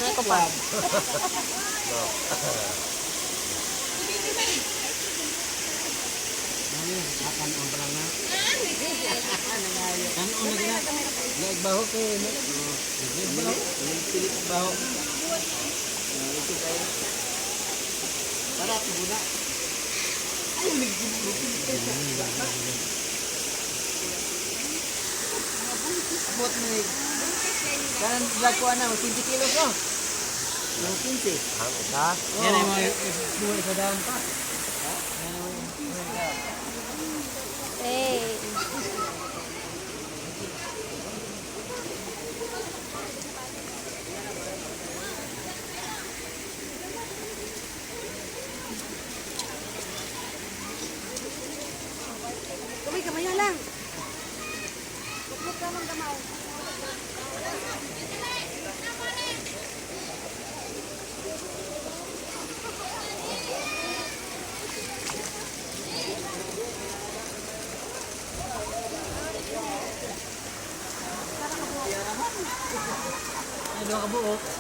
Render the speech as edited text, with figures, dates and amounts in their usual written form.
Ano ko pa? Kanon pa lang na. Kanon na gina. Nagbaho ko eh. Nagbaho. Ito kayo. Para ito muna. Ay, nagbaho. Abot mo eh. Kanan sila ko na, 15 kilos ko. 15. Yan ay mga buhay sa daan pa. Hey. Kamay lang. Huwag ka mang gamaw. Ay, dua ka buok.